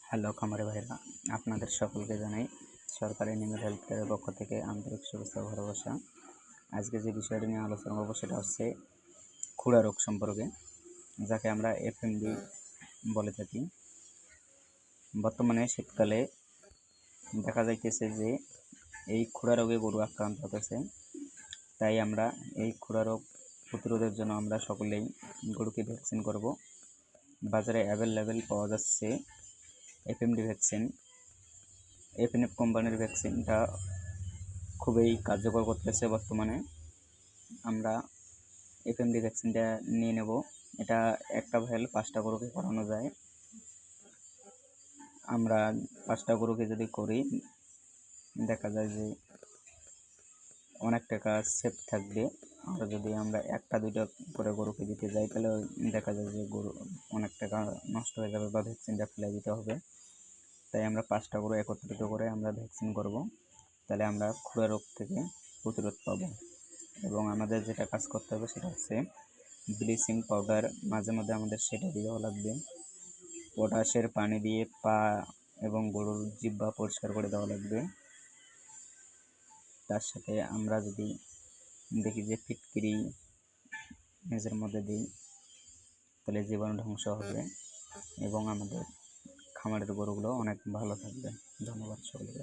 Hello খামারি ভাইরা, আপনাদের সকলকে জানাই সরকারি এনিম্যাল হেলথ কেয়ারের পক্ষ থেকে আন্তরিক শুভেচ্ছা ও ভালোবাসা। আজকে যে বিষয়টি নিয়ে আলোচনা করবো সেটা হচ্ছে খুরা রোগ সম্পর্কে, যাকে আমরা এফএমডি বলে থাকি। বর্তমানে শীতকালে দেখা যাইতেছে যে এই খুরা রোগে গরু আক্রান্ত হতেছে। তাই আমরা এই খুরা রোগ প্রতিরোধের জন্য আমরা সকলেই গরুকে ভ্যাকসিন করব। বাজারে অ্যাভেলেবেল পাওয়া যাচ্ছে এফএমডি ভ্যাকসিন। এফএনএফ কোম্পানির ভ্যাকসিনটা খুবই কার্যকর করতেছে বর্তমানে। আমরা এফএমডি ভ্যাকসিনটা নিয়ে নেব। এটা একটা ভাইল 5টা গরুকে করানো যায়। আমরা 5টা গরুকে যদি করি, দেখা যায় যে অনেক টাকা সেভ থাকবে। আর যদি আমরা 1টা 2টা করে গরুকে দিতে যাই, তাহলে দেখা যায় যে গরু অনেক টাকা নষ্ট হয়ে যাবে বা ভ্যাকসিনটা ফেলে দিতে হবে। তাই আমরা 5টা গরু একত্রিত করে আমরা ভ্যাকসিন করব। তাহলে আমরা খুরা রোগ থেকে প্রতিরোধ পাবো। এবং আমাদের যেটা কাজ করতে হবে সেটা হচ্ছে ব্লিচিং পাউডার মাঝে মধ্যে আমাদের সেটা দেওয়া লাগবে। পটাশের পানি দিয়ে পা এবং গরুর জিহ্বা পরিষ্কার করে দেওয়া লাগবে। তার সাথে আমরা যদি দেখি যে ফিটকিরি মেঝের মধ্যে দিই, তাহলে জীবাণু ধ্বংস হবে এবং আমাদের খামারের গরুগুলো অনেক ভালো থাকবে। ধন্যবাদ সকলকে।